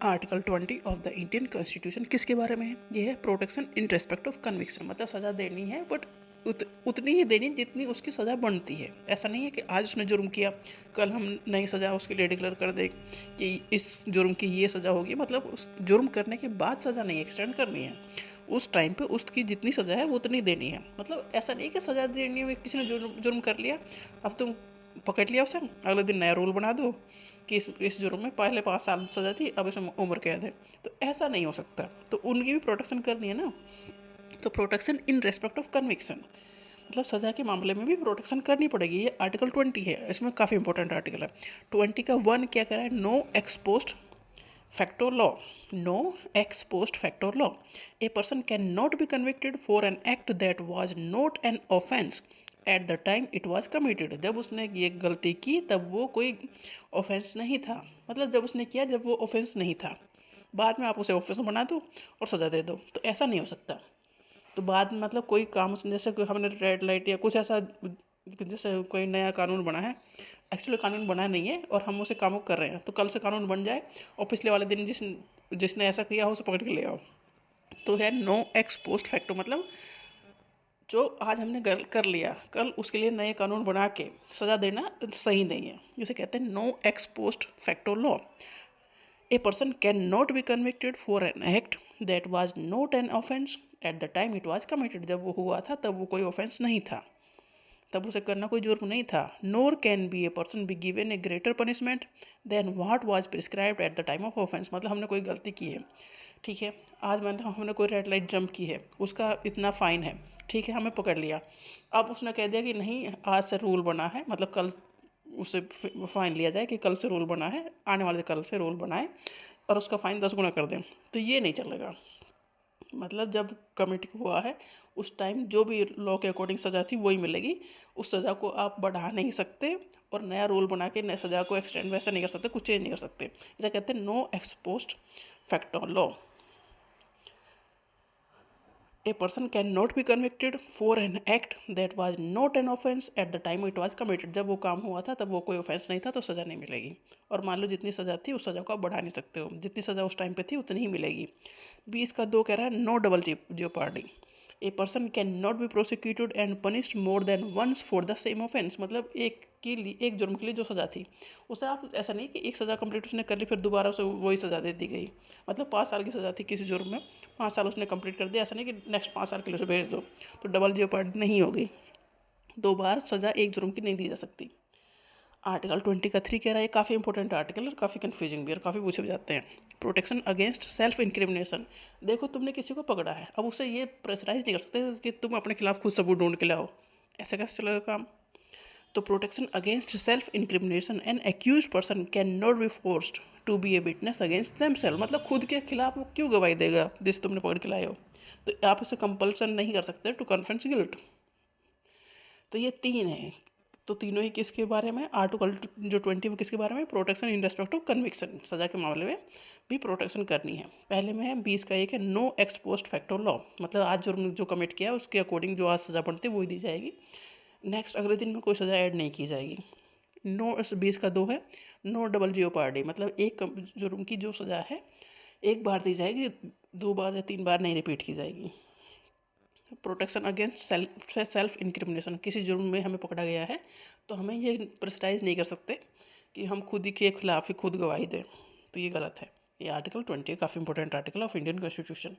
Article 20 of the Indian constitution किसके बारे में है? ये है protection in respect of conviction, मतलब सज़ा देनी है बट उतनी ही देनी जितनी उसकी सज़ा बनती है। ऐसा नहीं है कि आज उसने जुर्म किया, कल हम नई सज़ा उसके लिए डिक्लेयर कर दें कि इस जुर्म की ये सज़ा होगी। मतलब उस जुर्म करने के बाद सज़ा नहीं एक्सटेंड करनी है, उस टाइम पे उसकी जितनी सज़ा है वो उतनी देनी है। मतलब ऐसा नहीं कि सज़ा देनी है, किसी ने जुर्म कर लिया, अब तुम पकड़ लिया उसे, अगले दिन नया रूल बना दो कि इस जुर्म में पहले 5 साल सज़ा थी, अब इसमें उम्र कैद है। तो ऐसा नहीं हो सकता। तो उनकी भी प्रोटेक्शन करनी है ना। तो protection in respect of conviction, मतलब सज़ा के मामले में भी प्रोटेक्शन करनी पड़ेगी। ये आर्टिकल 20 है, इसमें काफ़ी इंपॉर्टेंट आर्टिकल है। 20 का 1 क्या कह रहा है? No ex post factor law. No ex post factor law. A person cannot be convicted for an act that was not an offense eight the time it was committed. जब उसने ये गलती की तब वो कोई ऑफेंस नहीं था। मतलब जब उसने किया जब वो ऑफेंस नहीं था, बाद में आप उसे ऑफेंस बना दो और सज़ा दे दो, तो ऐसा नहीं हो सकता। तो बाद में मतलब कोई काम जैसे हमने रेड लाइट या कुछ ऐसा, जैसे कोई नया कानून बना है, एक्चुअली कानून बना नहीं है और हम उसे काम कर रहे हैं, तो कल से कानून बन जाए और पिछले वाले दिन जिसने ऐसा किया हो उसे पकड़ के ले आओ, तो है नो एक्स पोस्ट फैक्टो। मतलब जो आज हमने कर लिया, कल उसके लिए नए कानून बना के सज़ा देना सही नहीं है। जिसे कहते हैं no ex post facto law. A person can not be convicted for an act that was not an offence at the time it was committed. जब वो हुआ था तब वो कोई ऑफेंस नहीं था, तब उसे करना कोई जुर्म नहीं था। Nor can be a person be given a greater punishment than what was prescribed at the time of offence. मतलब हमने कोई गलती की है, ठीक है, आज हमने कोई रेड लाइट जंप की है, उसका इतना फ़ाइन है, ठीक है, हमें पकड़ लिया। अब उसने कह दिया कि नहीं, आज से रूल बना है, मतलब कल उससे फ़ाइन लिया जाए कि कल से रूल बना है, आने वाले कल से रूल बनाए और उसका फ़ाइन 10 गुना कर दें, तो ये नहीं चलेगा। मतलब जब कमिट हुआ है उस टाइम जो भी लॉ के अकॉर्डिंग सज़ा थी वही मिलेगी। उस सज़ा को आप बढ़ा नहीं सकते और नया रूल बना के नए सज़ा को एक्सटेंड वैसे नहीं कर सकते, कुछ चेंज नहीं कर सकते। इसे कहते हैं no ex post facto law. A person can not be convicted for an act that was not an offence at the time it was committed. जब वो काम हुआ था तब वो कोई ऑफेंस नहीं था, तो सज़ा नहीं मिलेगी। और मान लो जितनी सज़ा थी उस सज़ा को आप बढ़ा नहीं सकते हो, जितनी सज़ा उस टाइम पे थी उतनी ही मिलेगी। 20 का 2 कह रहा है no double jeopardy. A person can not be prosecuted and punished more than once for the same offence. मतलब एक जुर्म के लिए जो सज़ा थी उसे आप, ऐसा नहीं कि एक सज़ा कंप्लीट उसने कर ली फिर दोबारा उसे वही सज़ा दे दी गई। मतलब 5 साल की सज़ा थी किसी जुर्म में, 5 साल उसने कंप्लीट कर दिया, ऐसा नहीं कि नेक्स्ट 5 साल के लिए उसे भेज दो, तो डबल जियोपार्डी नहीं होगी। 2 बार सज़ा एक जुर्म की नहीं दी जा सकती। आर्टिकल 20 का 3 कह रहा है, काफ़ी इंपॉर्टेंट आर्टिकल और काफ़ी कन्फ्यूजिंग भी और काफ़ी पूछे भी जाते हैं। Protection against self incrimination. देखो तुमने किसी को पकड़ा है, अब उसे ये प्रेशराइज नहीं कर सकते कि तुम अपने खिलाफ खुद सबूत ढूंढ के लाओ, ऐसे कैसे चलेगा काम। तो protection against self incrimination, an accused person can not be forced to be a witness against them self. मतलब खुद के खिलाफ वो क्यों गवाही देगा जिसे तुमने पकड़ के लाए हो, तो आप उसे कंपल्सन नहीं कर सकते टू कन्फेस गिल्ट। तो ये 3 है। तो तीनों ही किसके बारे में? आर्टिकल जो 20 में किसके बारे में? Protection in respect of conviction, सजा के मामले में भी प्रोटेक्शन करनी है। पहले में है 20 का 1 है no ex post facto law. मतलब आज जुर्म जो कमिट किया उसके अकॉर्डिंग जो आज सज़ा बनती है वही दी जाएगी, नेक्स्ट अगले दिन में कोई सज़ा ऐड नहीं की जाएगी। नो 20 का 2 है नो डबल जियोपार्डी। मतलब एक जुर्म की जो सज़ा है एक बार दी जाएगी, 2 बार या 3 बार नहीं रिपीट की जाएगी। प्रोटेक्शन अगेंस्ट सेल्फ इंक्रिमिनेशन, किसी जुर्म में हमें पकड़ा गया है तो हमें ये प्रेस्टाइज नहीं कर सकते कि हम खुद ही के खिलाफ ही खुद गवाही दें, तो ये गलत है। ये आर्टिकल 20 काफ़ी important article of Indian constitution.